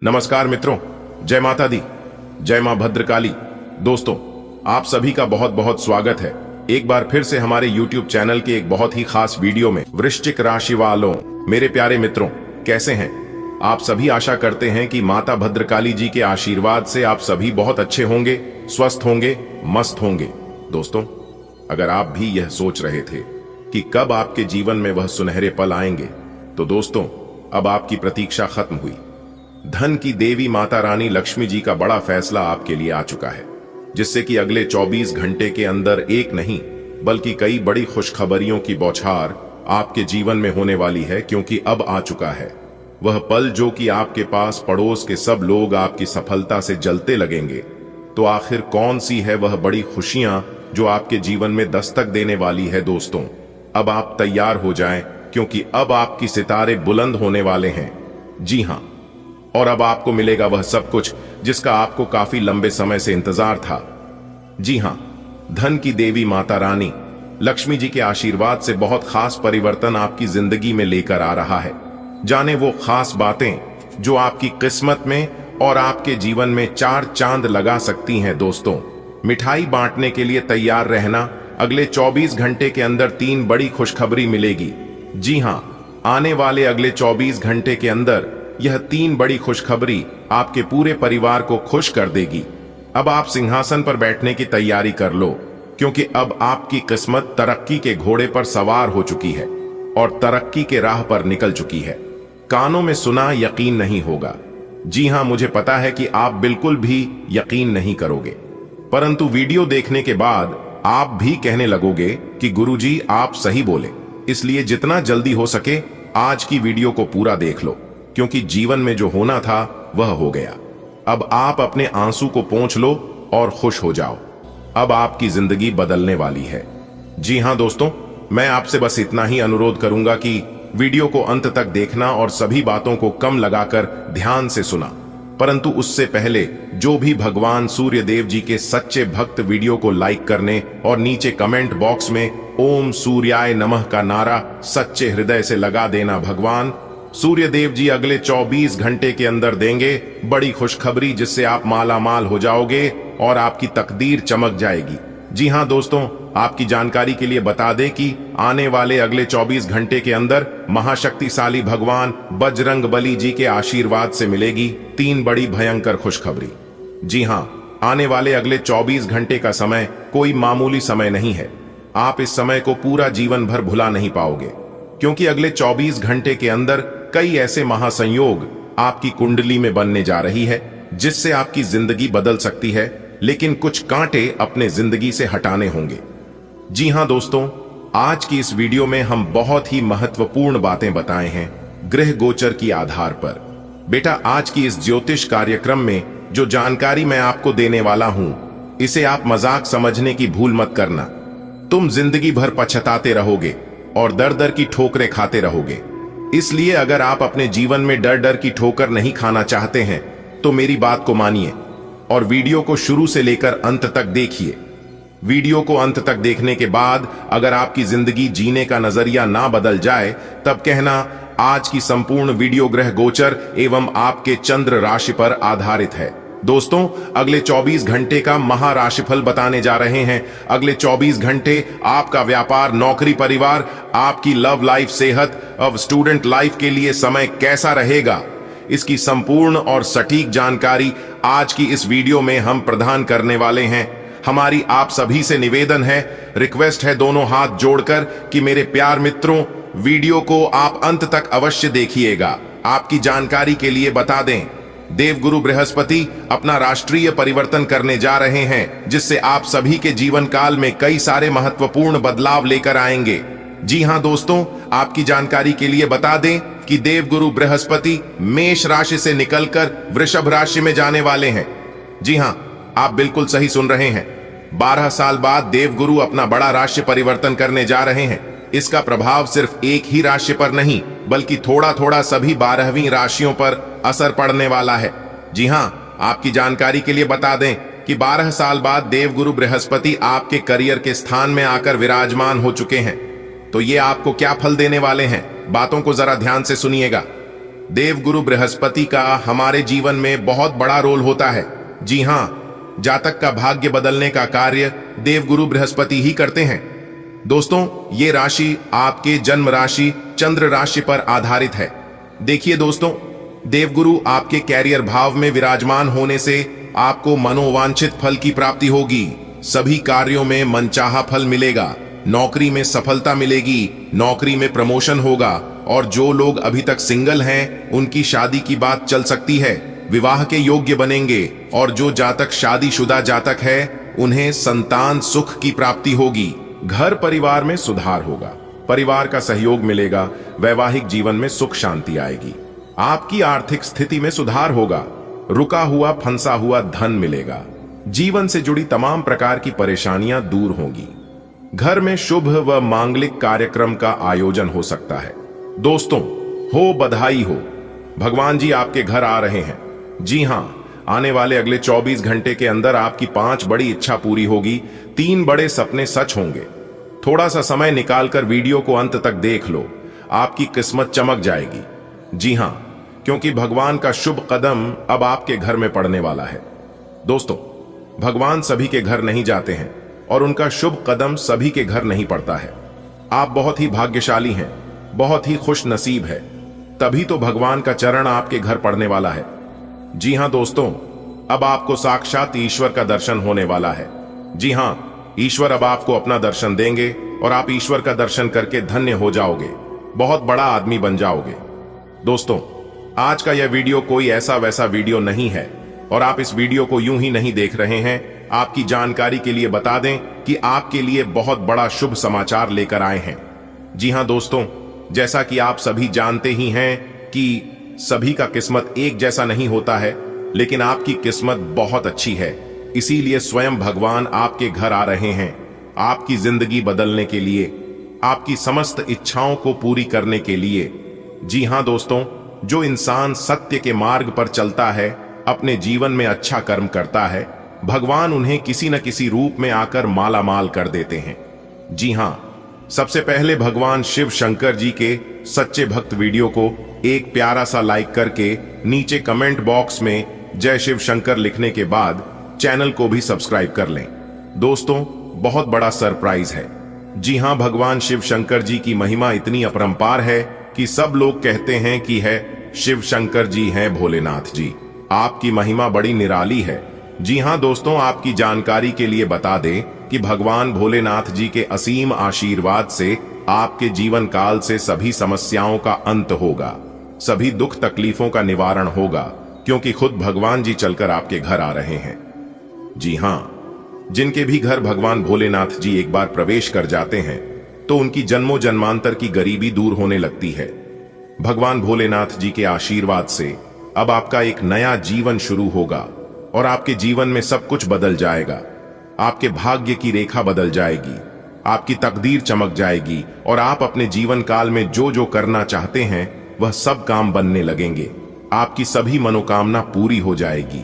नमस्कार मित्रों, जय माता दी, जय मां भद्रकाली। दोस्तों, आप सभी का बहुत बहुत स्वागत है एक बार फिर से हमारे YouTube चैनल के एक बहुत ही खास वीडियो में। वृश्चिक राशि वालों, मेरे प्यारे मित्रों, कैसे हैं आप सभी? आशा करते हैं कि माता भद्रकाली जी के आशीर्वाद से आप सभी बहुत अच्छे होंगे, स्वस्थ होंगे, मस्त होंगे। दोस्तों, अगर आप भी यह सोच रहे थे कि कब आपके जीवन में वह सुनहरे पल आएंगे, तो दोस्तों अब आपकी प्रतीक्षा खत्म हुई। धन की देवी माता रानी लक्ष्मी जी का बड़ा फैसला आपके लिए आ चुका है, जिससे कि अगले 24 घंटे के अंदर एक नहीं बल्कि कई बड़ी खुशखबरियों की बौछार आपके जीवन में होने वाली है। क्योंकि अब आ चुका है वह पल जो कि आपके पास पड़ोस के सब लोग आपकी सफलता से जलते लगेंगे। तो आखिर कौन सी है वह बड़ी खुशियां जो आपके जीवन में दस्तक देने वाली है? दोस्तों, अब आप तैयार हो जाएं, क्योंकि अब आपकी सितारे बुलंद होने वाले हैं। जी हां, और अब आपको मिलेगा वह सब कुछ जिसका आपको काफी लंबे समय से इंतजार था। जी हां, धन की देवी माता रानी लक्ष्मी जी के आशीर्वाद से बहुत खास परिवर्तन आपकी जिंदगी में लेकर आ रहा है। जाने वो खास बातें जो आपकी किस्मत में और आपके जीवन में चार चांद लगा सकती हैं। दोस्तों, मिठाई बांटने के लिए तैयार रहना। अगले 24 घंटे के अंदर 3 बड़ी खुशखबरी मिलेगी। जी हां, आने वाले अगले 24 घंटे के अंदर यह 3 बड़ी खुशखबरी आपके पूरे परिवार को खुश कर देगी। अब आप सिंहासन पर बैठने की तैयारी कर लो, क्योंकि अब आपकी किस्मत तरक्की के घोड़े पर सवार हो चुकी है और तरक्की के राह पर निकल चुकी है। कानों में सुना यकीन नहीं होगा। जी हां, मुझे पता है कि आप बिल्कुल भी यकीन नहीं करोगे, परंतु वीडियो देखने के बाद आप भी कहने लगोगे कि गुरुजी आप सही बोले। इसलिए जितना जल्दी हो सके आज की वीडियो को पूरा देख लो, क्योंकि जीवन में जो होना था वह हो गया। अब आप अपने आंसू को पोंछ लो और खुश हो जाओ। अब आपकी जिंदगी बदलने वाली है। जी हां दोस्तों, मैं आपसे बस इतना ही अनुरोध करूंगा कि वीडियो को अंत तक देखना और सभी बातों को कम लगाकर ध्यान से सुना। परंतु उससे पहले जो भी भगवान सूर्य देव जी के सच्चे भक्त वीडियो को लाइक करने और नीचे कमेंट बॉक्स में ओम सूर्याय नमः का नारा सच्चे हृदय से लगा देना। भगवान सूर्य देव जी अगले 24 घंटे के अंदर देंगे बड़ी खुशखबरी, जिससे आप माला माल हो जाओगे और आपकी तकदीर चमक जाएगी। जी हां दोस्तों, आपकी जानकारी के लिए बता दें कि आने वाले अगले 24 घंटे के अंदर महाशक्तिशाली भगवान बजरंग बली जी के आशीर्वाद से मिलेगी 3 बड़ी भयंकर खुशखबरी। जी हां, आने वाले अगले 24 घंटे का समय कोई मामूली समय नहीं है। आप इस समय को पूरा जीवन भर भुला नहीं पाओगे, क्योंकि अगले 24 घंटे के अंदर कई ऐसे महासंयोग आपकी कुंडली में बनने जा रही है, जिससे आपकी जिंदगी बदल सकती है। लेकिन कुछ कांटे अपने जिंदगी से हटाने होंगे। जी हां दोस्तों, आज की इस वीडियो में हम बहुत ही महत्वपूर्ण बातें बताए हैं ग्रह गोचर की आधार पर। बेटा, आज की इस ज्योतिष कार्यक्रम में जो जानकारी मैं आपको देने वाला हूं, इसे आप मजाक समझने की भूल मत करना। तुम जिंदगी भर पछताते रहोगे और दर दर की ठोकरें खाते रहोगे। इसलिए अगर आप अपने जीवन में डर डर की ठोकर नहीं खाना चाहते हैं, तो मेरी बात को मानिए और वीडियो को शुरू से लेकर अंत तक देखिए। वीडियो को अंत तक देखने के बाद अगर आपकी जिंदगी जीने का नजरिया ना बदल जाए, तब कहना आज की संपूर्ण वीडियो ग्रह गोचर एवं आपके चंद्र राशि पर आधारित है। दोस्तों, अगले 24 घंटे का महाराशिफल बताने जा रहे हैं। अगले 24 घंटे आपका व्यापार, नौकरी, परिवार, आपकी लव लाइफ, सेहत, अब स्टूडेंट लाइफ के लिए समय कैसा रहेगा, इसकी संपूर्ण और सटीक जानकारी आज की इस वीडियो में हम प्रदान करने वाले हैं। हमारी आप सभी से निवेदन है, रिक्वेस्ट है दोनों हाथ जोड़कर कि मेरे प्यार मित्रों, वीडियो को आप अंत तक अवश्य देखिएगा। आपकी जानकारी के लिए बता दें, देवगुरु बृहस्पति अपना राष्ट्रीय परिवर्तन करने जा रहे हैं, जिससे आप सभी के जीवन काल में कई सारे महत्वपूर्ण बदलाव लेकर आएंगे। जी हां दोस्तों, आपकी जानकारी के लिए बता दें कि देवगुरु बृहस्पति मेष राशि से निकलकर वृषभ राशि में जाने वाले हैं। जी हां, आप बिल्कुल सही सुन रहे हैं। 12 साल बाद देवगुरु अपना बड़ा राशि परिवर्तन करने जा रहे हैं। इसका प्रभाव सिर्फ एक ही राशि पर नहीं, बल्कि थोड़ा थोड़ा सभी 12वीं राशियों पर असर पड़ने वाला है। जी हां, आपकी जानकारी के लिए बता दें कि 12 साल बाद देवगुरु बृहस्पति आपके करियर के स्थान में आकर विराजमान हो चुके हैं। तो ये आपको क्या फल देने वाले हैं, बातों को जरा ध्यान से सुनिएगा। देवगुरु बृहस्पति का हमारे जीवन में बहुत बड़ा रोल होता है। जी हाँ, जातक का भाग्य बदलने का कार्य देवगुरु बृहस्पति ही करते हैं। दोस्तों, ये राशि आपके जन्म राशि चंद्र राशि पर आधारित है। देखिए दोस्तों, देवगुरु आपके कैरियर भाव में विराजमान होने से आपको मनोवांछित फल की प्राप्ति होगी। सभी कार्यों में मनचाहा फल मिलेगा, नौकरी में सफलता मिलेगी, नौकरी में प्रमोशन होगा और जो लोग अभी तक सिंगल हैं उनकी शादी की बात चल सकती है, विवाह के योग्य बनेंगे और जो जातक शादीशुदा जातक है उन्हें संतान सुख की प्राप्ति होगी। घर परिवार में सुधार होगा, परिवार का सहयोग मिलेगा, वैवाहिक जीवन में सुख शांति आएगी। आपकी आर्थिक स्थिति में सुधार होगा, रुका हुआ फंसा हुआ धन मिलेगा, जीवन से जुड़ी तमाम प्रकार की परेशानियां दूर होंगी। घर में शुभ व मांगलिक कार्यक्रम का आयोजन हो सकता है। दोस्तों, हो बधाई हो, भगवान जी आपके घर आ रहे हैं। जी हां, आने वाले अगले 24 घंटे के अंदर आपकी 5 बड़ी इच्छा पूरी होगी, 3 बड़े सपने सच होंगे। थोड़ा सा समय निकालकर वीडियो को अंत तक देख लो, आपकी किस्मत चमक जाएगी। जी हां, क्योंकि भगवान का शुभ कदम अब आपके घर में पड़ने वाला है। दोस्तों, भगवान सभी के घर नहीं जाते हैं और उनका शुभ कदम सभी के घर नहीं पड़ता है। आप बहुत ही भाग्यशाली हैं, बहुत ही खुश नसीब है, तभी तो भगवान का चरण आपके घर पड़ने वाला है। जी हां दोस्तों, अब आपको साक्षात ईश्वर का दर्शन होने वाला है। जी हां, ईश्वर अब आपको अपना दर्शन देंगे और आप ईश्वर का दर्शन करके धन्य हो जाओगे, बहुत बड़ा आदमी बन जाओगे। दोस्तों, आज का यह वीडियो कोई ऐसा वैसा वीडियो नहीं है और आप इस वीडियो को यूं ही नहीं देख रहे हैं। आपकी जानकारी के लिए बता दें कि आपके लिए बहुत बड़ा शुभ समाचार लेकर आए हैं। जी हां दोस्तों, जैसा कि आप सभी जानते ही हैं कि सभी का किस्मत एक जैसा नहीं होता है, लेकिन आपकी किस्मत बहुत अच्छी है, इसीलिए स्वयं भगवान आपके घर आ रहे हैं, आपकी जिंदगी बदलने के लिए, आपकी समस्त इच्छाओं को पूरी करने के लिए। जी हां दोस्तों, जो इंसान सत्य के मार्ग पर चलता है, अपने जीवन में अच्छा कर्म करता है, भगवान उन्हें किसी न किसी रूप में आकर माला माल कर देते हैं। जी हां, सबसे पहले भगवान शिव शंकर जी के सच्चे भक्त वीडियो को एक प्यारा सा लाइक करके नीचे कमेंट बॉक्स में जय शिव शंकर लिखने के बाद चैनल को भी सब्सक्राइब कर लें। दोस्तों, बहुत बड़ा सरप्राइज है। जी हां, भगवान शिव शंकर जी की महिमा इतनी अपरंपार है कि सब लोग कहते हैं कि है शिव शंकर जी हैं भोलेनाथ जी। आपकी महिमा बड़ी निराली है। जी हां दोस्तों, आपकी जानकारी के लिए बता दें कि भगवान भोलेनाथ जी के असीम आशीर्वाद से आपके जीवन काल से सभी समस्याओं का अंत होगा, सभी दुख तकलीफों का निवारण होगा, क्योंकि खुद भगवान जी चलकर आपके घर आ रहे हैं। जी हां, जिनके भी घर भगवान भोलेनाथ जी एक बार प्रवेश कर जाते हैं तो उनकी जन्मों जन्मांतर की गरीबी दूर होने लगती है। भगवान भोलेनाथ जी के आशीर्वाद से अब आपका एक नया जीवन शुरू होगा और आपके जीवन में सब कुछ बदल जाएगा। आपके भाग्य की रेखा बदल जाएगी, आपकी तकदीर चमक जाएगी और आप अपने जीवन काल में जो जो करना चाहते हैं वह सब काम बनने लगेंगे। आपकी सभी मनोकामना पूरी हो जाएगी।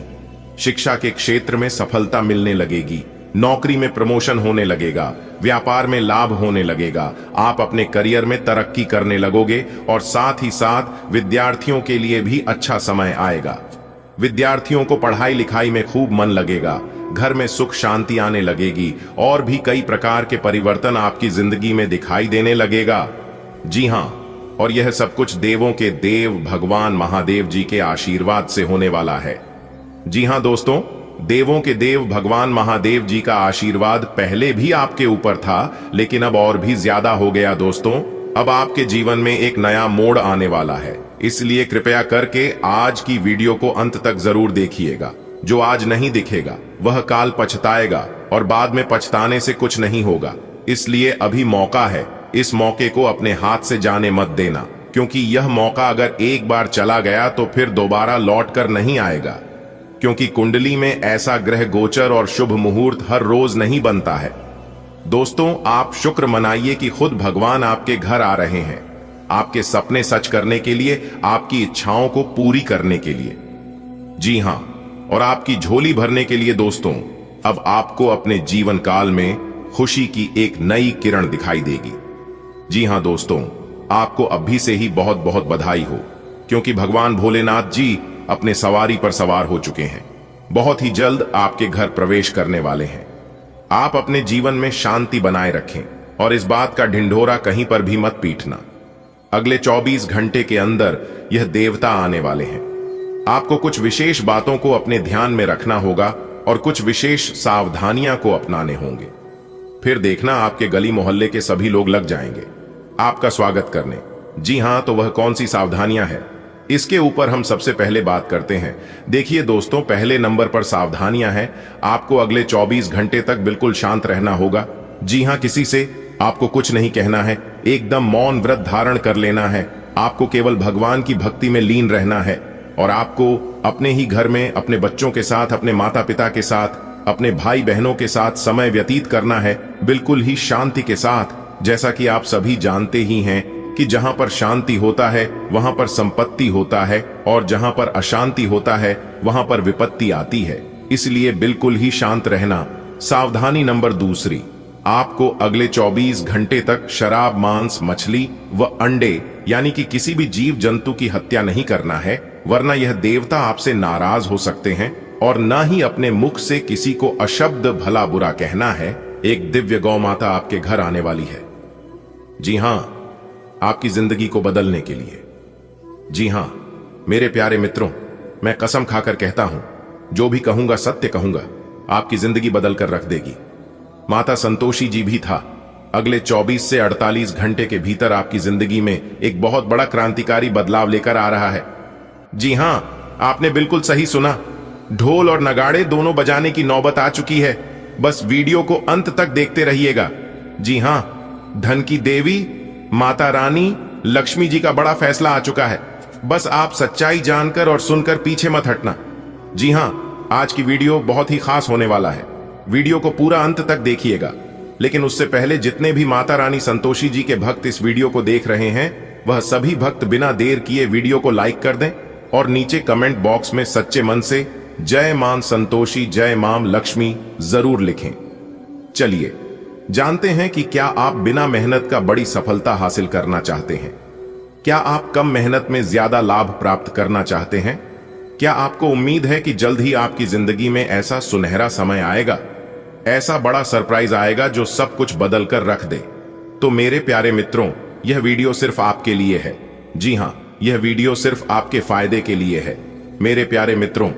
शिक्षा के क्षेत्र में सफलता मिलने लगेगी, नौकरी में प्रमोशन होने लगेगा, व्यापार में लाभ होने लगेगा, आप अपने करियर में तरक्की करने लगोगे और साथ ही साथ विद्यार्थियों के लिए भी अच्छा समय आएगा। विद्यार्थियों को पढ़ाई लिखाई में खूब मन लगेगा, घर में सुख शांति आने लगेगी और भी कई प्रकार के परिवर्तन आपकी जिंदगी में दिखाई देने लगेगा। जी हां, और यह सब कुछ देवों के देव भगवान महादेव जी के आशीर्वाद से होने वाला है। जी हां दोस्तों, देवों के देव भगवान महादेव जी का आशीर्वाद पहले भी आपके ऊपर था, लेकिन अब और भी ज्यादा हो गया। दोस्तों, अब आपके जीवन में एक नया मोड़ आने वाला है, इसलिए कृपया करके आज की वीडियो को अंत तक जरूर देखिएगा। जो आज नहीं दिखेगा वह काल पछताएगा और बाद में पछताने से कुछ नहीं होगा। इसलिए अभी मौका है, इस मौके को अपने हाथ से जाने मत देना, क्योंकि यह मौका अगर एक बार चला गया तो फिर दोबारा लौट कर नहीं आएगा। क्योंकि कुंडली में ऐसा ग्रह गोचर और शुभ मुहूर्त हर रोज नहीं बनता है। दोस्तों, आप शुक्र मनाइए कि खुद भगवान आपके घर आ रहे हैं, आपके सपने सच करने के लिए, आपकी इच्छाओं को पूरी करने के लिए। जी हां, और आपकी झोली भरने के लिए। दोस्तों, अब आपको अपने जीवन काल में खुशी की एक नई किरण दिखाई देगी। जी हां दोस्तों, आपको अभी से ही बहुत बहुत बधाई हो। क्योंकि भगवान भोलेनाथ जी अपने सवारी पर सवार हो चुके हैं। बहुत ही जल्द आपके घर प्रवेश करने वाले हैं। आप अपने जीवन में शांति बनाए रखें और इस बात का ढिंढोरा कहीं पर भी मत पीटना। अगले 24 घंटे के अंदर यह देवता आने वाले हैं। आपको कुछ विशेष बातों को अपने ध्यान में रखना होगा और कुछ विशेष सावधानियां को अपनाने होंगे। फिर देखना आपके गली मोहल्ले के सभी लोग लग जाएंगे आपका स्वागत करने। जी हां, तो वह कौन सी सावधानियां हैं, इसके ऊपर हम सबसे पहले बात करते हैं। देखिए दोस्तों, पहले नंबर पर सावधानियां हैं। आपको अगले 24 घंटे तक बिल्कुल शांत रहना होगा। जी हां, किसी से आपको कुछ नहीं कहना है। एकदम मौन व्रत धारण कर लेना है। आपको केवल भगवान की भक्ति में लीन रहना है और आपको अपने ही घर में अपने बच्चों के साथ, अपने माता पिता के साथ, अपने भाई बहनों के साथ समय व्यतीत करना है, बिल्कुल ही शांति के साथ। जैसा कि आप सभी जानते ही हैं कि जहां पर शांति होता है वहां पर संपत्ति होता है और जहां पर अशांति होता है वहां पर विपत्ति आती है। इसलिए बिल्कुल ही शांत रहना। सावधानी नंबर दूसरी, आपको अगले 24 घंटे तक शराब, मांस, मछली व अंडे यानी कि किसी भी जीव जंतु की हत्या नहीं करना है, वरना यह देवता आपसे नाराज हो सकते हैं। और न ही अपने मुख से किसी को अशब्द भला बुरा कहना है। एक दिव्य गौ माता आपके घर आने वाली है। जी हां, आपकी जिंदगी को बदलने के लिए। जी हां मेरे प्यारे मित्रों, मैं कसम खाकर कहता हूं, जो भी कहूंगा सत्य कहूंगा, आपकी जिंदगी बदलकर रख देगी। माता संतोषी जी भी था। अगले 24 से 48 घंटे के भीतर आपकी जिंदगी में एक बहुत बड़ा क्रांतिकारी बदलाव लेकर आ रहा है। जी हां, आपने बिल्कुल सही सुना। ढोल और नगाड़े दोनों बजाने की नौबत आ चुकी है। बस वीडियो को अंत तक देखते रहिएगा। जी हां, धन की देवी माता रानी लक्ष्मी जी का बड़ा फैसला आ चुका है। बस आप सच्चाई जानकर और सुनकर पीछे मत हटना। जी हां, आज की वीडियो बहुत ही खास होने वाला है। वीडियो को पूरा अंत तक देखिएगा। लेकिन उससे पहले जितने भी माता रानी संतोषी जी के भक्त इस वीडियो को देख रहे हैं, वह सभी भक्त बिना देर किए वीडियो को लाइक कर दें और नीचे कमेंट बॉक्स में सच्चे मन से जय मां संतोषी, जय मां लक्ष्मी जरूर लिखें। चलिए जानते हैं कि क्या आप बिना मेहनत का बड़ी सफलता हासिल करना चाहते हैं? क्या आप कम मेहनत में ज्यादा लाभ प्राप्त करना चाहते हैं? क्या आपको उम्मीद है कि जल्द ही आपकी जिंदगी में ऐसा सुनहरा समय आएगा, ऐसा बड़ा सरप्राइज आएगा जो सब कुछ बदल कर रख दे? तो मेरे प्यारे मित्रों, यह वीडियो सिर्फ आपके लिए है। जी हां, यह वीडियो सिर्फ आपके फायदे के लिए है। मेरे प्यारे मित्रों,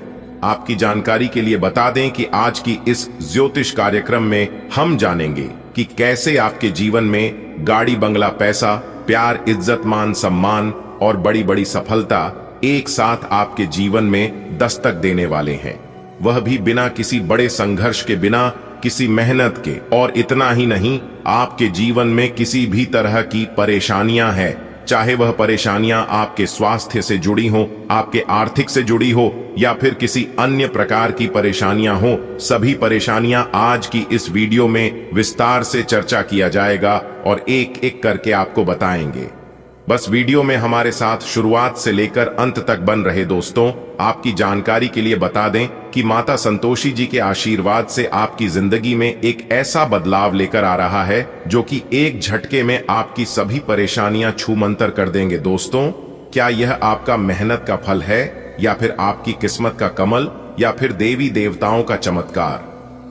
आपकी जानकारी के लिए बता दें कि आज की इस ज्योतिष कार्यक्रम में हम जानेंगे कि कैसे आपके जीवन में गाड़ी, बंगला, पैसा, प्यार, इज्जत, मान, सम्मान और बड़ी बड़ी सफलता एक साथ आपके जीवन में दस्तक देने वाले हैं, वह भी बिना किसी बड़े संघर्ष के, बिना किसी मेहनत के। और इतना ही नहीं, आपके जीवन में किसी भी तरह की परेशानियां हैं, चाहे वह परेशानियां आपके स्वास्थ्य से जुड़ी हो, आपके आर्थिक से जुड़ी हो या फिर किसी अन्य प्रकार की परेशानियां हो, सभी परेशानियां आज की इस वीडियो में विस्तार से चर्चा किया जाएगा और एक एक करके आपको बताएंगे। बस वीडियो में हमारे साथ शुरुआत से लेकर अंत तक बन रहे। दोस्तों, आपकी जानकारी के लिए बता दें कि माता संतोषी जी के आशीर्वाद से आपकी जिंदगी में एक ऐसा बदलाव लेकर आ रहा है जो कि एक झटके में आपकी सभी परेशानियां छूमंतर कर देंगे। दोस्तों, क्या यह आपका मेहनत का फल है या फिर आपकी किस्मत का कमल या फिर देवी देवताओं का चमत्कार?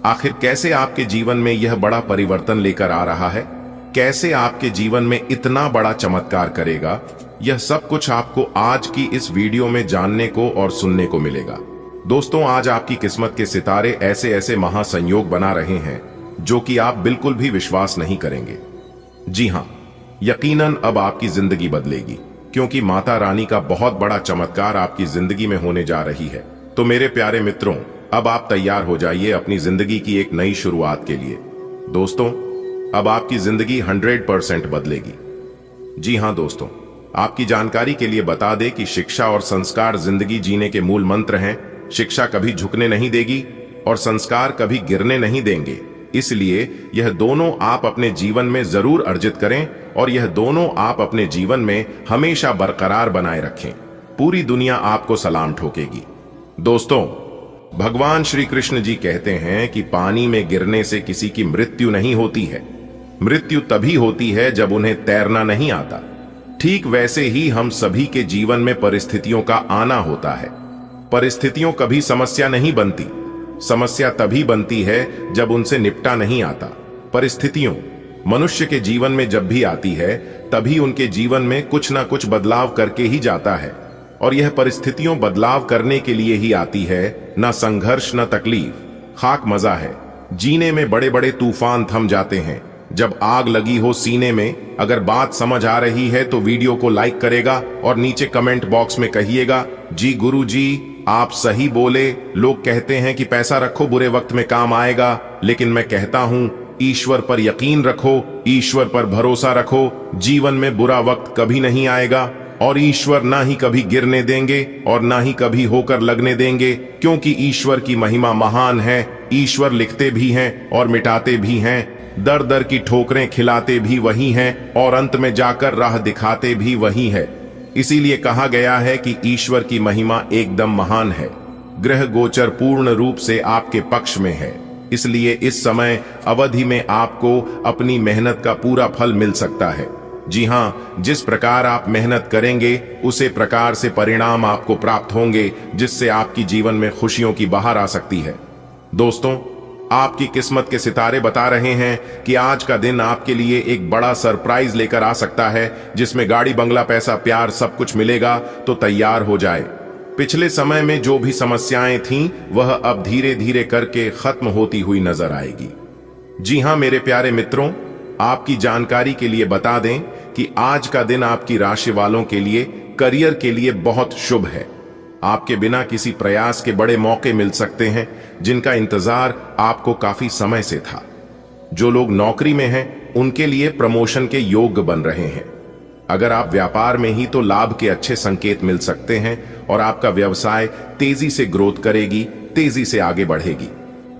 आखिर कैसे आपके जीवन में यह बड़ा परिवर्तन लेकर आ रहा है? कैसे आपके जीवन में इतना बड़ा चमत्कार करेगा? यह सब कुछ आपको आज की इस वीडियो में जानने को और सुनने को मिलेगा। दोस्तों, आज आपकी किस्मत के सितारे ऐसे ऐसे महासंयोग बना रहे हैं जो कि आप बिल्कुल भी विश्वास नहीं करेंगे। जी हां, यकीनन अब आपकी जिंदगी बदलेगी, क्योंकि माता रानी का बहुत बड़ा चमत्कार आपकी जिंदगी में होने जा रही है। तो मेरे प्यारे मित्रों, अब आप तैयार हो जाइए अपनी जिंदगी की एक नई शुरुआत के लिए। दोस्तों, अब आपकी जिंदगी 100% बदलेगी। जी हां दोस्तों, आपकी जानकारी के लिए बता दें कि शिक्षा और संस्कार जिंदगी जीने के मूल मंत्र हैं। शिक्षा कभी झुकने नहीं देगी और संस्कार कभी गिरने नहीं देंगे। इसलिए यह दोनों आप अपने जीवन में जरूर अर्जित करें और यह दोनों आप अपने जीवन में हमेशा बरकरार बनाए रखें। पूरी दुनिया आपको सलाम ठोकेगी। दोस्तों, भगवान श्री कृष्ण जी कहते हैं कि पानी में गिरने से किसी की मृत्यु नहीं होती है। मृत्यु तभी होती है जब उन्हें तैरना नहीं आता। ठीक वैसे ही हम सभी के जीवन में परिस्थितियों का आना होता है। परिस्थितियों कभी समस्या नहीं बनती, समस्या तभी बनती है जब उनसे निपटा नहीं आता। परिस्थितियों मनुष्य के जीवन में जब भी आती है तभी उनके जीवन में कुछ ना कुछ बदलाव करके ही जाता है, और यह परिस्थितियों बदलाव करने के लिए ही आती है, ना संघर्ष न तकलीफ। खाक मजा है, जीने में बड़े बड़े तूफान थम जाते हैं जब आग लगी हो सीने में। अगर बात समझ आ रही है तो वीडियो को लाइक करेगा और नीचे कमेंट बॉक्स में कहिएगा, जी गुरु जी आप सही बोले। लोग कहते हैं कि पैसा रखो बुरे वक्त में काम आएगा, लेकिन मैं कहता हूं ईश्वर पर यकीन रखो, ईश्वर पर भरोसा रखो। जीवन में बुरा वक्त कभी नहीं आएगा, और ईश्वर ना ही कभी गिरने देंगे और ना ही कभी होकर लगने देंगे, क्योंकि ईश्वर की महिमा महान है। ईश्वर लिखते भी हैं और मिटाते भी हैं, दर दर की ठोकरें खिलाते भी वही हैं और अंत में जाकर राह दिखाते भी वही है। इसीलिए कहा गया है कि ईश्वर की महिमा एकदम महान है। ग्रह गोचर पूर्ण रूप से आपके पक्ष में है, इसलिए इस समय अवधि में आपको अपनी मेहनत का पूरा फल मिल सकता है। जी हाँ, जिस प्रकार आप मेहनत करेंगे उसे प्रकार से परिणाम आपको प्राप्त होंगे, जिससे आपकी जीवन में खुशियों की बहार आ सकती है। दोस्तों, आपकी किस्मत के सितारे बता रहे हैं कि आज का दिन आपके लिए एक बड़ा सरप्राइज लेकर आ सकता है, जिसमें गाड़ी, बंगला, पैसा, प्यार सब कुछ मिलेगा। तो तैयार हो जाए। पिछले समय में जो भी समस्याएं थीं वह अब धीरे धीरे करके खत्म होती हुई नजर आएगी। जी हाँ मेरे प्यारे मित्रों, आपकी जानकारी के लिए बता दें कि आज का दिन आपकी राशि वालों के लिए करियर के लिए बहुत शुभ है। आपके बिना किसी प्रयास के बड़े मौके मिल सकते हैं, जिनका इंतजार आपको काफी समय से था। जो लोग नौकरी में हैं उनके लिए प्रमोशन के योग्य बन रहे हैं। अगर आप व्यापार में ही तो लाभ के अच्छे संकेत मिल सकते हैं और आपका व्यवसाय तेजी से ग्रोथ करेगी, तेजी से आगे बढ़ेगी।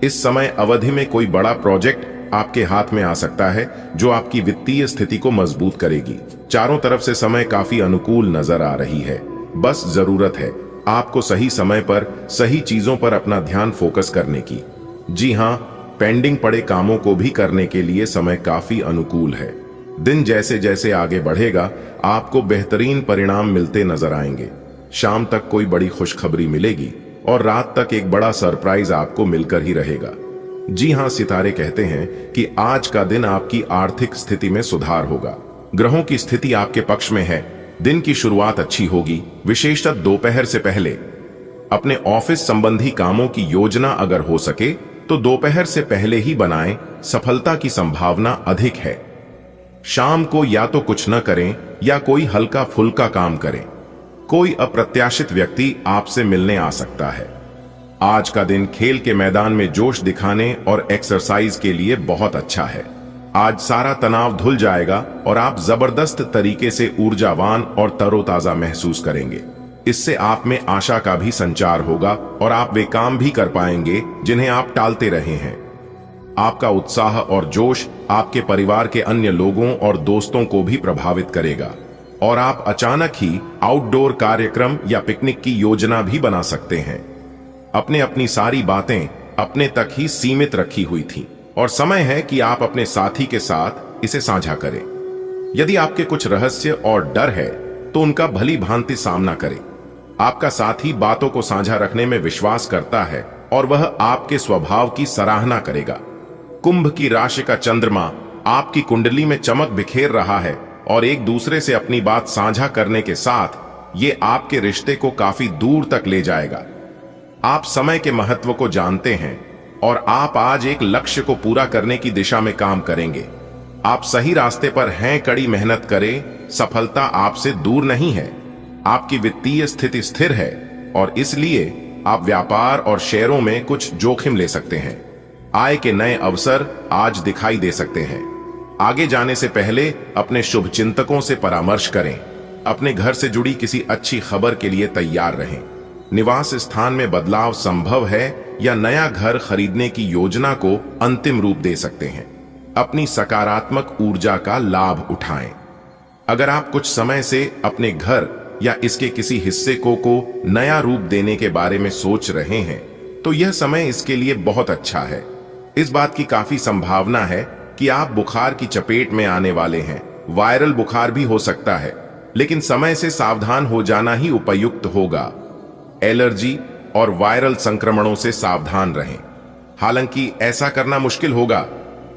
इस समय अवधि में कोई बड़ा प्रोजेक्ट आपके हाथ में आ सकता है जो आपकी वित्तीय स्थिति को मजबूत करेगी। चारों तरफ से समय काफी अनुकूल नजर आ रही है। बस जरूरत है आपको सही समय पर सही चीजों पर अपना ध्यान फोकस करने की। जी हाँ, पेंडिंग पड़े कामों को भी करने के लिए समय काफी अनुकूल है। दिन जैसे जैसे आगे बढ़ेगा आपको बेहतरीन परिणाम मिलते नजर आएंगे। शाम तक कोई बड़ी खुशखबरी मिलेगी और रात तक एक बड़ा सरप्राइज आपको मिलकर ही रहेगा। जी हाँ, सितारे कहते हैं कि आज का दिन आपकी आर्थिक स्थिति में सुधार होगा। ग्रहों की स्थिति आपके पक्ष में है। दिन की शुरुआत अच्छी होगी, विशेषतः दोपहर से पहले। अपने ऑफिस संबंधी कामों की योजना अगर हो सके तो दोपहर से पहले ही बनाएं, सफलता की संभावना अधिक है। शाम को या तो कुछ न करें या कोई हल्का फुल्का काम करें। कोई अप्रत्याशित व्यक्ति आपसे मिलने आ सकता है। आज का दिन खेल के मैदान में जोश दिखाने और एक्सरसाइज के लिए बहुत अच्छा है। आज सारा तनाव धुल जाएगा और आप जबरदस्त तरीके से ऊर्जावान और तरोताजा महसूस करेंगे। इससे आप में आशा का भी संचार होगा और आप वे काम भी कर पाएंगे जिन्हें आप टालते रहे हैं। आपका उत्साह और जोश आपके परिवार के अन्य लोगों और दोस्तों को भी प्रभावित करेगा और आप अचानक ही आउटडोर कार्यक्रम या पिकनिक की योजना भी बना सकते हैं। अपनी सारी बातें अपने तक ही सीमित रखी हुई थीं और समय है कि आप अपने साथी के साथ इसे साझा करें। यदि आपके कुछ रहस्य और डर है तो उनका भली भांति सामना करें। आपका साथी बातों को साझा रखने में विश्वास करता है और वह आपके स्वभाव की सराहना करेगा। कुंभ की राशि का चंद्रमा आपकी कुंडली में चमक बिखेर रहा है और एक दूसरे से अपनी बात साझा करने के साथ ये आपके रिश्ते को काफी दूर तक ले जाएगा। आप समय के महत्व को जानते हैं और आप आज एक लक्ष्य को पूरा करने की दिशा में काम करेंगे। आप सही रास्ते पर हैं, कड़ी मेहनत करें, सफलता आपसे दूर नहीं है। आपकी वित्तीय स्थिति स्थिर है और इसलिए आप व्यापार और शेयरों में कुछ जोखिम ले सकते हैं। आय के नए अवसर आज दिखाई दे सकते हैं। आगे जाने से पहले अपने शुभ चिंतकों से परामर्श करें। अपने घर से जुड़ी किसी अच्छी खबर के लिए तैयार रहें। निवास स्थान में बदलाव संभव है या नया घर खरीदने की योजना को अंतिम रूप दे सकते हैं। अपनी सकारात्मक ऊर्जा का लाभ उठाएं। अगर आप कुछ समय से अपने घर या इसके किसी हिस्से को नया रूप देने के बारे में सोच रहे हैं तो यह समय इसके लिए बहुत अच्छा है। इस बात की काफी संभावना है कि आप बुखार की चपेट में आने वाले हैं। वायरल बुखार भी हो सकता है। लेकिन समय से सावधान हो जाना ही उपयुक्त होगा। एलर्जी और वायरल संक्रमणों से सावधान रहें। हालांकि ऐसा करना मुश्किल होगा।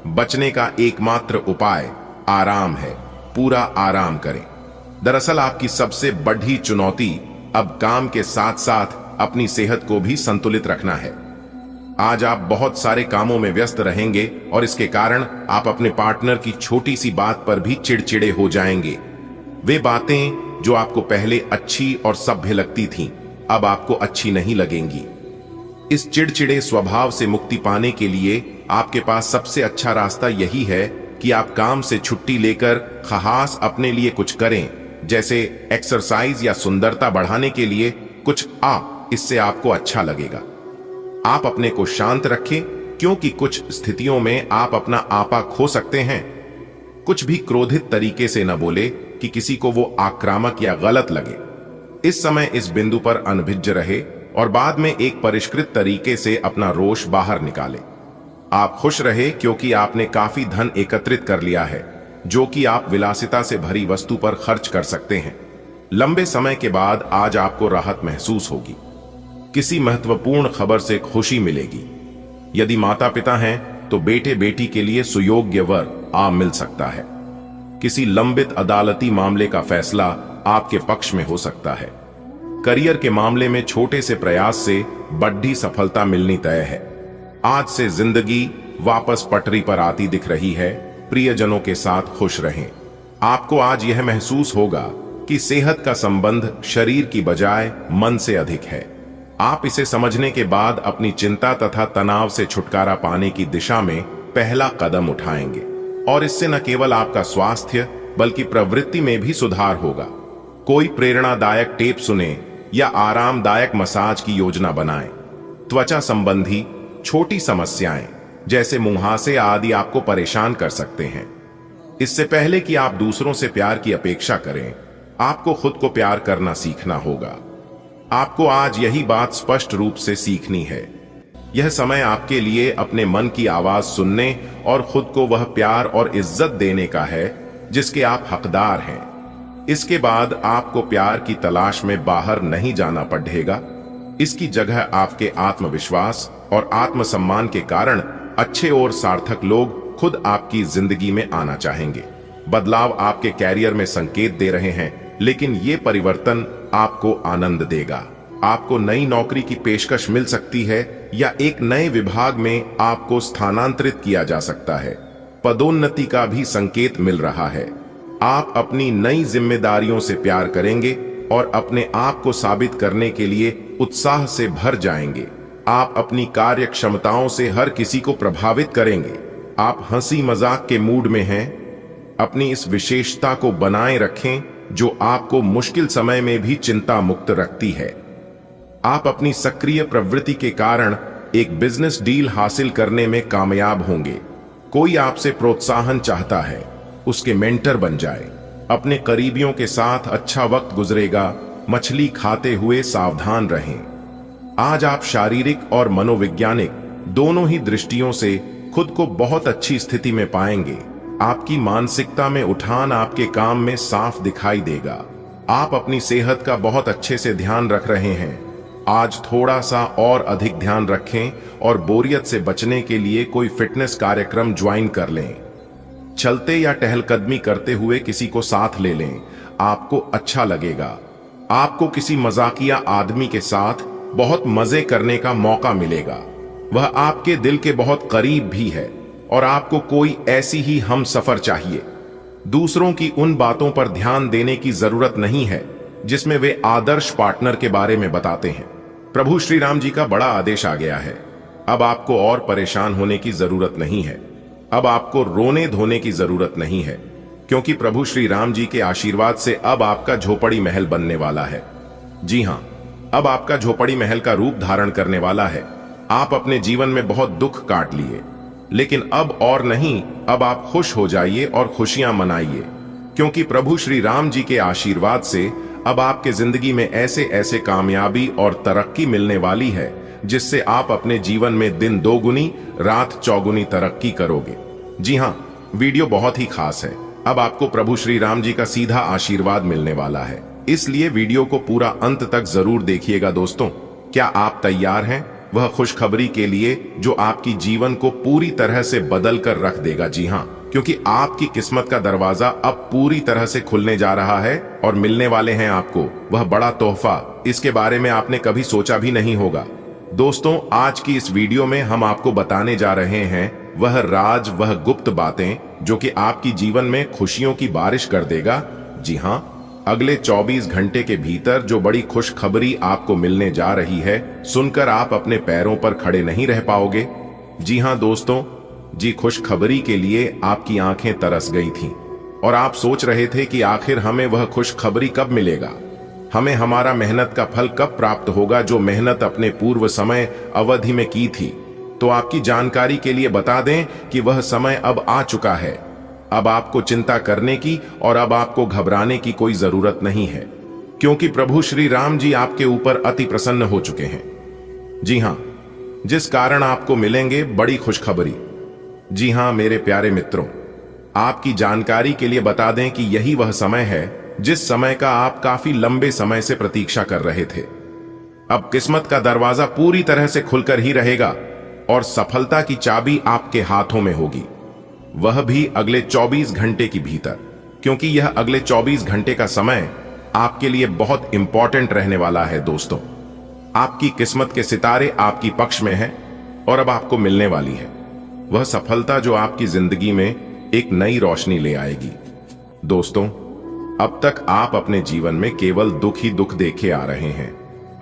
बचने का एकमात्र उपाय आराम है। पूरा आराम करें। दरअसल आपकी सबसे बड़ी चुनौती अब काम के साथ साथ अपनी सेहत को भी संतुलित रखना है। आज आप बहुत सारे कामों में व्यस्त रहेंगे और इसके कारण आप अपने पार्टनर की छोटी सी बात पर भी चिड़चिड़े हो जाएंगे। वे बातें जो आपको पहले अच्छी और सभ्य लगती थीं, अब आपको अच्छी नहीं लगेंगी। इस चिड़चिड़े स्वभाव से मुक्ति पाने के लिए आपके पास सबसे अच्छा रास्ता यही है कि आप काम से छुट्टी लेकर खास अपने लिए कुछ करें, जैसे एक्सरसाइज या सुंदरता बढ़ाने के लिए कुछ। इससे आपको अच्छा लगेगा। आप अपने को शांत रखें, क्योंकि कुछ स्थितियों में आप अपना आपा खो सकते हैं। कुछ भी क्रोधित तरीके से न बोले कि किसी को वो आक्रामक या गलत लगे। इस समय इस बिंदु पर अनभिज्ञ रहे और बाद में एक परिष्कृत तरीके से अपना रोष बाहर निकाले। आप खुश रहे क्योंकि आपने काफी धन एकत्रित कर लिया है, जो कि आप विलासिता से भरी वस्तु पर खर्च कर सकते हैं। लंबे समय के बाद आज आपको राहत महसूस होगी। किसी महत्वपूर्ण खबर से खुशी मिलेगी। यदि माता पिता हैं तो बेटे बेटी के लिए सुयोग्य वर मिल सकता है। किसी लंबित अदालती मामले का फैसला आपके पक्ष में हो सकता है। करियर के मामले में छोटे से प्रयास से बड़ी सफलता मिलनी तय है। आज से जिंदगी वापस पटरी पर आती दिख रही है। प्रियजनों के साथ खुश रहें। आपको आज यह महसूस होगा कि सेहत का संबंध शरीर की बजाय मन से अधिक है। आप इसे समझने के बाद अपनी चिंता तथा तनाव से छुटकारा पाने की दिशा में पहला कदम उठाएंगे और इससे न केवल आपका स्वास्थ्य बल्कि प्रवृत्ति में भी सुधार होगा। कोई प्रेरणादायक टेप सुने या आरामदायक मसाज की योजना बनाएं। त्वचा संबंधी छोटी समस्याएं जैसे मुहासे आदि आपको परेशान कर सकते हैं। इससे पहले कि आप दूसरों से प्यार की अपेक्षा करें, आपको खुद को प्यार करना सीखना होगा। आपको आज यही बात स्पष्ट रूप से सीखनी है। यह समय आपके लिए अपने मन की आवाज सुनने और खुद को वह प्यार और इज्जत देने का है जिसके आप हकदार हैं। इसके बाद आपको प्यार की तलाश में बाहर नहीं जाना पड़ेगा। इसकी जगह आपके आत्मविश्वास और आत्मसम्मान के कारण अच्छे और सार्थक लोग खुद आपकी जिंदगी में आना चाहेंगे। बदलाव आपके कैरियर में संकेत दे रहे हैं, लेकिन ये परिवर्तन आपको आनंद देगा। आपको नई नौकरी की पेशकश मिल सकती है या एक नए विभाग में आपको स्थानांतरित किया जा सकता है। पदोन्नति का भी संकेत मिल रहा है। आप अपनी नई जिम्मेदारियों से प्यार करेंगे और अपने आप को साबित करने के लिए उत्साह से भर जाएंगे। आप अपनी कार्य क्षमताओं से हर किसी को प्रभावित करेंगे। आप हंसी मजाक के मूड में हैं। अपनी इस विशेषता को बनाए रखें जो आपको मुश्किल समय में भी चिंता मुक्त रखती है। आप अपनी सक्रिय प्रवृत्ति के कारण एक बिजनेस डील हासिल करने में कामयाब होंगे। कोई आपसे प्रोत्साहन चाहता है, उसके मेंटर बन जाए। अपने करीबियों के साथ अच्छा वक्त गुजरेगा। मछली खाते हुए सावधान रहें। आज आप शारीरिक और मनोवैज्ञानिक दोनों ही दृष्टियों से खुद को बहुत अच्छी स्थिति में पाएंगे। आपकी मानसिकता में उठान आपके काम में साफ दिखाई देगा। आप अपनी सेहत का बहुत अच्छे से ध्यान रख रहे हैं। आज थोड़ा सा और अधिक ध्यान रखें और बोरियत से बचने के लिए कोई फिटनेस कार्यक्रम ज्वाइन कर लें। चलते या टहलकदमी करते हुए किसी को साथ ले लें, आपको अच्छा लगेगा। आपको किसी मजाकिया आदमी के साथ बहुत मजे करने का मौका मिलेगा। वह आपके दिल के बहुत करीब भी है और आपको कोई ऐसी ही हम सफर चाहिए। दूसरों की उन बातों पर ध्यान देने की जरूरत नहीं है जिसमें वे आदर्श पार्टनर के बारे में बताते हैं। प्रभु श्री राम जी का बड़ा आदेश आ गया है। अब आपको और परेशान होने की जरूरत नहीं है। अब आपको रोने धोने की जरूरत नहीं है, क्योंकि प्रभु श्री राम जी के आशीर्वाद से अब आपका झोपड़ी महल बनने वाला है। जी हां, अब आपका झोपड़ी महल का रूप धारण करने वाला है। आप अपने जीवन में बहुत दुख काट लिए, लेकिन अब और नहीं, अब आप खुश हो जाइए और खुशियां मनाइए, क्योंकि प्रभु श्री राम जी के आशीर्वाद से अब आपके जिंदगी में ऐसे ऐसे कामयाबी और तरक्की मिलने वाली है जिससे आप अपने जीवन में दिन दोगुनी रात चौगुनी तरक्की करोगे। जी हां, वीडियो बहुत ही खास है। अब आपको प्रभु श्री राम जी का सीधा आशीर्वाद मिलने वाला है, इसलिए वीडियो को पूरा अंत तक जरूर देखिएगा दोस्तों। क्या आप तैयार हैं वह खुशखबरी के लिए जो आपकी जीवन को पूरी तरह से बदल कर रख देगा? जी हाँ, क्योंकि आपकी किस्मत का दरवाजा अब पूरी तरह से खुलने जा रहा है और मिलने वाले हैं आपको वह बड़ा तोहफा, इसके बारे में आपने कभी सोचा भी नहीं होगा। दोस्तों, आज की इस वीडियो में हम आपको बताने जा रहे हैं वह राज, वह गुप्त बातें जो कि आपकी जीवन में खुशियों की बारिश कर देगा। जी हाँ, अगले 24 घंटे के भीतर जो बड़ी खुशखबरी आपको मिलने जा रही है, सुनकर आप अपने पैरों पर खड़े नहीं रह पाओगे। जी हाँ दोस्तों, जी खुशखबरी के लिए आपकी आंखें तरस गई थीं और आप सोच रहे थे कि आखिर हमें वह खुशखबरी कब मिलेगा, हमें हमारा मेहनत का फल कब प्राप्त होगा जो मेहनत अपने पूर्व समय अवधि में की थी। तो आपकी जानकारी के लिए बता दें कि वह समय अब आ चुका है। अब आपको चिंता करने की और अब आपको घबराने की कोई जरूरत नहीं है, क्योंकि प्रभु श्री राम जी आपके ऊपर अति प्रसन्न हो चुके हैं। जी हां, जिस कारण आपको मिलेंगे बड़ी खुशखबरी। जी हां मेरे प्यारे मित्रों, आपकी जानकारी के लिए बता दें कि यही वह समय है जिस समय का आप काफी लंबे समय से प्रतीक्षा कर रहे थे। अब किस्मत का दरवाजा पूरी तरह से खुलकर ही रहेगा और सफलता की चाबी आपके हाथों में होगी, वह भी अगले 24 घंटे की भीतर, क्योंकि यह अगले 24 घंटे का समय आपके लिए बहुत इंपॉर्टेंट रहने वाला है। दोस्तों, आपकी किस्मत के सितारे आपकी पक्ष में हैं और अब आपको मिलने वाली है वह सफलता जो आपकी जिंदगी में एक नई रोशनी ले आएगी। दोस्तों, अब तक आप अपने जीवन में केवल दुख ही दुख देखे आ रहे हैं।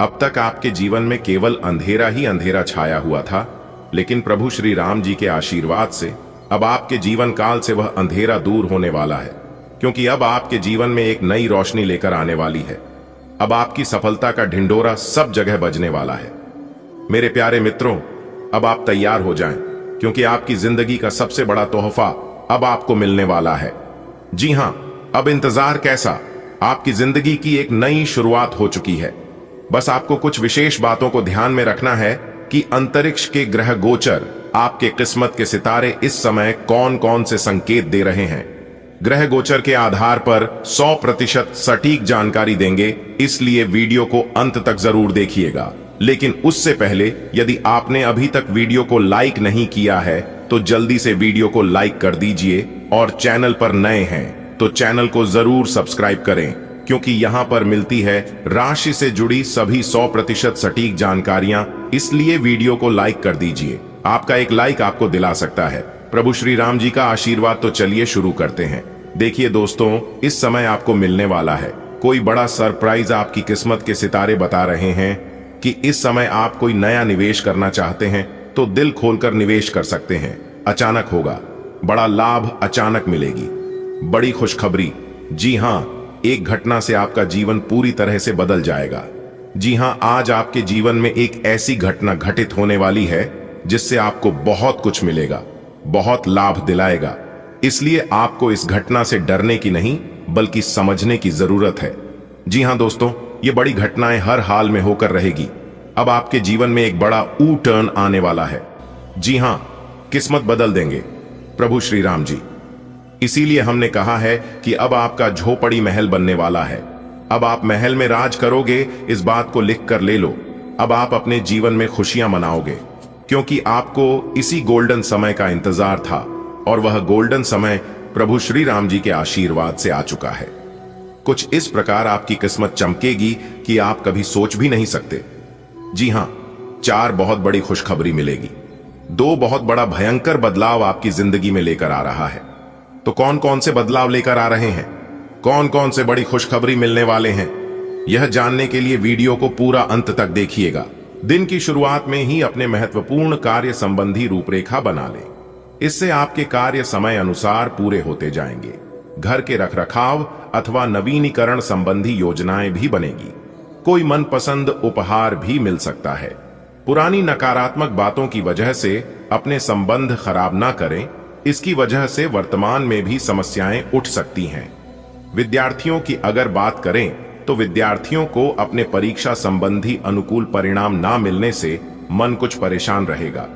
अब तक आपके जीवन में केवल अंधेरा ही अंधेरा छाया हुआ था, लेकिन प्रभु श्री राम जी के आशीर्वाद से अब आपके जीवन काल से वह अंधेरा दूर होने वाला है, क्योंकि अब आपके जीवन में एक नई रोशनी लेकर आने वाली है। अब आपकी सफलता का ढिंढोरा सब जगह बजने वाला है। मेरे प्यारे मित्रों, अब आप तैयार हो जाएं, क्योंकि आपकी जिंदगी का सबसे बड़ा तोहफा अब आपको मिलने वाला है। जी हां, अब इंतजार कैसा, आपकी जिंदगी की एक नई शुरुआत हो चुकी है। बस आपको कुछ विशेष बातों को ध्यान में रखना है कि अंतरिक्ष के ग्रह गोचर आपके किस्मत के सितारे इस समय कौन कौन से संकेत दे रहे हैं। ग्रह गोचर के आधार पर 100% सटीक जानकारी देंगे, इसलिए वीडियो को अंत तक जरूर देखिएगा। लेकिन उससे पहले यदि आपने अभी तक वीडियो को लाइक नहीं किया है तो जल्दी से वीडियो को लाइक कर दीजिए और चैनल पर नए हैं तो चैनल को जरूर सब्सक्राइब करें, क्योंकि यहां पर मिलती है राशि से जुड़ी सभी 100% सटीक जानकारियां। इसलिए वीडियो को लाइक कर दीजिए, आपका एक लाइक आपको दिला सकता है प्रभु श्री राम जी का आशीर्वाद। तो चलिए शुरू करते हैं। देखिए दोस्तों, इस समय आपको मिलने वाला है कोई बड़ा सरप्राइज। आपकी किस्मत के सितारे बता रहे हैं कि इस समय आप कोई नया निवेश करना चाहते हैं तो दिल खोलकर निवेश कर सकते हैं। अचानक होगा, बड़ा लाभ अचानक मिलेगी, बड़ी खुशखबरी। जी हां, एक घटना से आपका जीवन पूरी तरह से बदल जाएगा। जी हां, आज आपके जीवन में एक ऐसी घटना घटित होने वाली है जिससे आपको बहुत कुछ मिलेगा, बहुत लाभ दिलाएगा। इसलिए आपको इस घटना से डरने की नहीं बल्कि समझने की जरूरत है। जी हां दोस्तों, ये बड़ी घटनाएं हर हाल में होकर रहेगी। अब आपके जीवन में एक बड़ा U टर्न आने वाला है। जी हां, किस्मत बदल देंगे प्रभु श्री राम जी। इसीलिए हमने कहा है कि अब आपका झोपड़ी महल बनने वाला है। अब आप महल में राज करोगे, इस बात को लिख कर ले लो। अब आप अपने जीवन में खुशियां मनाओगे, क्योंकि आपको इसी गोल्डन समय का इंतजार था और वह गोल्डन समय प्रभु श्री राम जी के आशीर्वाद से आ चुका है। कुछ इस प्रकार आपकी किस्मत चमकेगी कि आप कभी सोच भी नहीं सकते। जी हां, 4 बहुत बड़ी खुशखबरी मिलेगी। 2 बहुत बड़ा भयंकर बदलाव आपकी जिंदगी में लेकर आ रहा है। तो कौन कौन से बदलाव लेकर आ रहे हैं, कौन कौन से बड़ी खुशखबरी मिलने वाले हैं, यह जानने के लिए वीडियो को पूरा अंत तक देखिएगा। दिन की शुरुआत में ही अपने महत्वपूर्ण कार्य संबंधी रूपरेखा बना लें। इससे आपके कार्य समय अनुसार पूरे होते जाएंगे। घर के रखरखाव अथवा नवीनीकरण संबंधी योजनाएं भी बनेगी। कोई मनपसंद उपहार भी मिल सकता है। पुरानी नकारात्मक बातों की वजह से अपने संबंध खराब ना करें, इसकी वजह से वर्तमान में भी समस्याएं उठ सकती हैं। विद्यार्थियों की अगर बात करें तो विद्यार्थियों को अपने परीक्षा संबंधी अनुकूल परिणाम ना मिलने से मन कुछ परेशान रहेगा,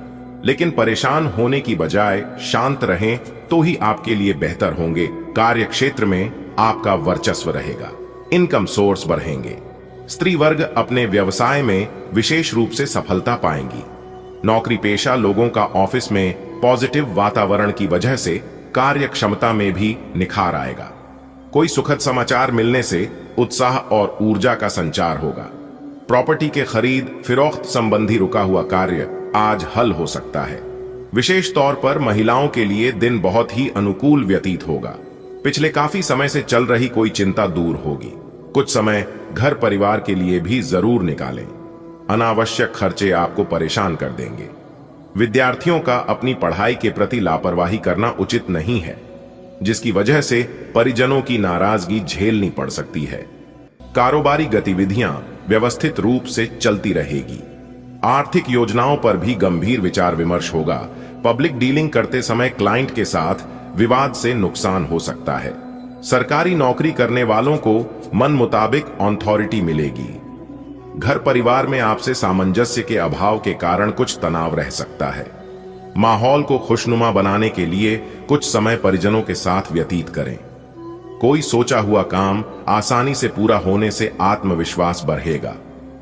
लेकिन परेशान होने की बजाय शांत रहें तो ही आपके लिए बेहतर होंगे कार्य क्षेत्र में आपका वर्चस्व रहेगा, इनकम सोर्स बढ़ेंगे। स्त्री वर्ग अपने व्यवसाय में विशेष रूप से सफलता पाएंगी। नौकरी पेशा लोगों का ऑफिस में पॉजिटिव वातावरण की वजह से कार्य क्षमता में भी निखार आएगा। कोई सुखद समाचार मिलने से उत्साह और ऊर्जा का संचार होगा। प्रॉपर्टी के खरीद फिरोख्त संबंधी रुका हुआ कार्य आज हल हो सकता है। विशेष तौर पर महिलाओं के लिए दिन बहुत ही अनुकूल व्यतीत होगा। पिछले काफी समय से चल रही कोई चिंता दूर होगी। कुछ समय घर परिवार के लिए भी जरूर निकालें। अनावश्यक खर्चे आपको परेशान कर देंगे। विद्यार्थियों का अपनी पढ़ाई के प्रति लापरवाही करना उचित नहीं है, जिसकी वजह से परिजनों की नाराजगी झेलनी पड़ सकती है। कारोबारी गतिविधियां व्यवस्थित रूप से चलती रहेगी। आर्थिक योजनाओं पर भी गंभीर विचार विमर्श होगा। पब्लिक डीलिंग करते समय क्लाइंट के साथ विवाद से नुकसान हो सकता है। सरकारी नौकरी करने वालों को मन मुताबिक अथॉरिटी मिलेगी। घर परिवार में आपसे सामंजस्य के अभाव के कारण कुछ तनाव रह सकता है। माहौल को खुशनुमा बनाने के लिए कुछ समय परिजनों के साथ व्यतीत करें। कोई सोचा हुआ काम आसानी से पूरा होने से आत्मविश्वास बढ़ेगा।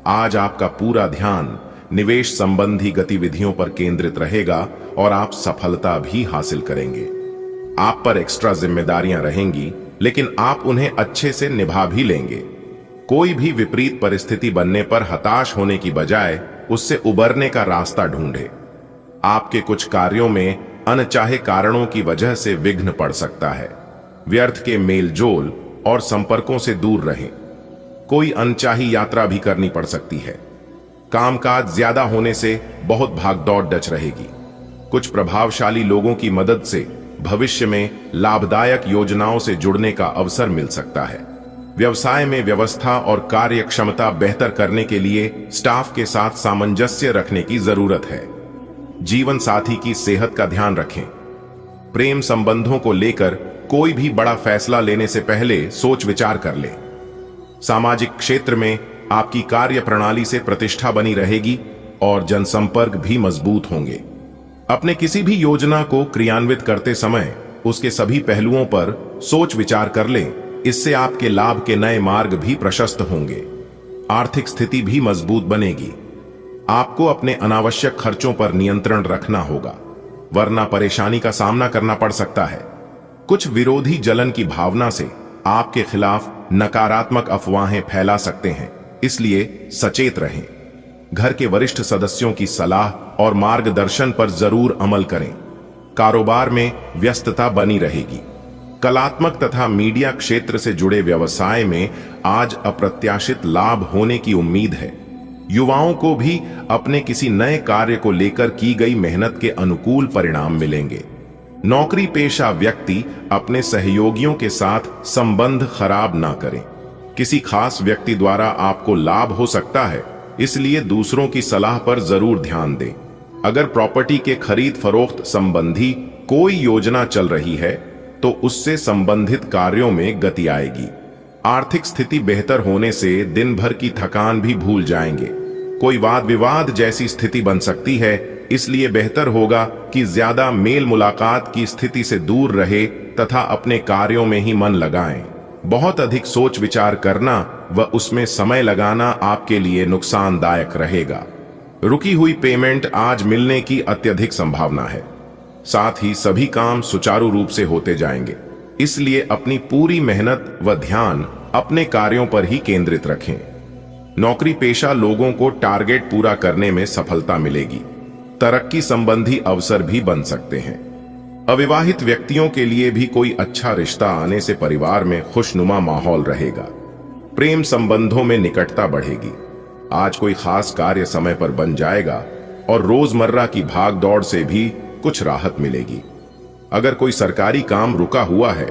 आज आपका पूरा ध्यान निवेश संबंधी गतिविधियों पर केंद्रित रहेगा और आप सफलता भी हासिल करेंगे। आप पर एक्स्ट्रा जिम्मेदारियां रहेंगी, लेकिन आप उन्हें अच्छे से निभा भी लेंगे। कोई भी विपरीत परिस्थिति बनने पर हताश होने की बजाय उससे उबरने का रास्ता ढूंढे। आपके कुछ कार्यों में अनचाहे कारणों की वजह से विघ्न पड़ सकता है। व्यर्थ के मेलजोल और संपर्कों से दूर रहें। कोई अनचाही यात्रा भी करनी पड़ सकती है। कामकाज ज्यादा होने से बहुत भागदौड़ डच रहेगी। कुछ प्रभावशाली लोगों की मदद से भविष्य में लाभदायक योजनाओं से जुड़ने का अवसर मिल सकता है। व्यवसाय में व्यवस्था और कार्य क्षमता बेहतर करने के लिए स्टाफ के साथ सामंजस्य रखने की जरूरत है। जीवन साथी की सेहत का ध्यान रखें। प्रेम संबंधों को लेकर कोई भी बड़ा फैसला लेने से पहले सोच विचार कर ले। सामाजिक क्षेत्र में आपकी कार्य प्रणाली से प्रतिष्ठा बनी रहेगी और जनसंपर्क भी मजबूत होंगे। अपने किसी भी योजना को क्रियान्वित करते समय उसके सभी पहलुओं पर सोच विचार कर लें। इससे आपके लाभ के नए मार्ग भी प्रशस्त होंगे। आर्थिक स्थिति भी मजबूत बनेगी। आपको अपने अनावश्यक खर्चों पर नियंत्रण रखना होगा, वरना परेशानी का सामना करना पड़ सकता है। कुछ विरोधी जलन की भावना से आपके खिलाफ नकारात्मक अफवाहें फैला सकते हैं, इसलिए सचेत रहें। घर के वरिष्ठ सदस्यों की सलाह और मार्गदर्शन पर जरूर अमल करें। कारोबार में व्यस्तता बनी रहेगी। कलात्मक तथा मीडिया क्षेत्र से जुड़े व्यवसाय में आज अप्रत्याशित लाभ होने की उम्मीद है। युवाओं को भी अपने किसी नए कार्य को लेकर की गई मेहनत के अनुकूल परिणाम मिलेंगे। नौकरी पेशा व्यक्ति अपने सहयोगियों के साथ संबंध खराब ना करें। किसी खास व्यक्ति द्वारा आपको लाभ हो सकता है, इसलिए दूसरों की सलाह पर जरूर ध्यान दें। अगर प्रॉपर्टी के खरीद फरोख्त संबंधी कोई योजना चल रही है तो उससे संबंधित कार्यों में गति आएगी। आर्थिक स्थिति बेहतर होने से दिन भर की थकान भी भूल जाएंगे। कोई वाद विवाद जैसी स्थिति बन सकती है, इसलिए बेहतर होगा कि ज्यादा मेल मुलाकात की स्थिति से दूर रहे तथा अपने कार्यों में ही मन लगाएं। बहुत अधिक सोच विचार करना व उसमें समय लगाना आपके लिए नुकसानदायक रहेगा। रुकी हुई पेमेंट आज मिलने की अत्यधिक संभावना है। साथ ही सभी काम सुचारू रूप से होते जाएंगे, इसलिए अपनी पूरी मेहनत व ध्यान अपने कार्यों पर ही केंद्रित रखें। नौकरी पेशा लोगों को टारगेट पूरा करने में सफलता मिलेगी। तरक्की संबंधी अवसर भी बन सकते हैं। अविवाहित व्यक्तियों के लिए भी कोई अच्छा रिश्ता आने से परिवार में खुशनुमा माहौल रहेगा। प्रेम संबंधों में निकटता बढ़ेगी। आज कोई खास कार्य समय पर बन जाएगा और रोजमर्रा की भाग दौड़ से भी कुछ राहत मिलेगी। अगर कोई सरकारी काम रुका हुआ है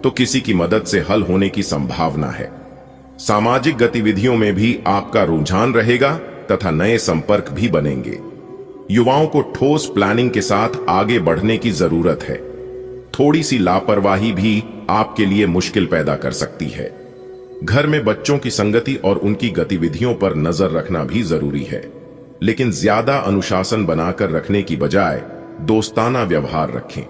तो किसी की मदद से हल होने की संभावना है। सामाजिक गतिविधियों में भी आपका रुझान रहेगा तथा नए संपर्क भी बनेंगे। युवाओं को ठोस प्लानिंग के साथ आगे बढ़ने की जरूरत है। थोड़ी सी लापरवाही भी आपके लिए मुश्किल पैदा कर सकती है। घर में बच्चों की संगति और उनकी गतिविधियों पर नजर रखना भी जरूरी है, लेकिन ज्यादा अनुशासन बनाकर रखने की बजाय दोस्ताना व्यवहार रखें।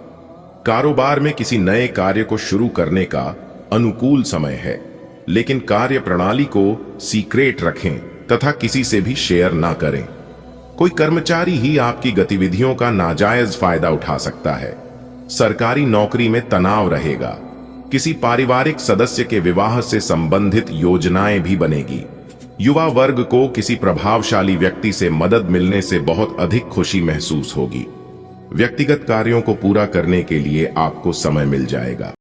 कारोबार में किसी नए कार्य को शुरू करने का अनुकूल समय है, लेकिन कार्य प्रणाली को सीक्रेट रखें तथा किसी से भी शेयर ना करें। कोई कर्मचारी ही आपकी गतिविधियों का नाजायज फायदा उठा सकता है। सरकारी नौकरी में तनाव रहेगा। किसी पारिवारिक सदस्य के विवाह से संबंधित योजनाएं भी बनेगी। युवा वर्ग को किसी प्रभावशाली व्यक्ति से मदद मिलने से बहुत अधिक खुशी महसूस होगी। व्यक्तिगत कार्यों को पूरा करने के लिए आपको समय मिल जाएगा।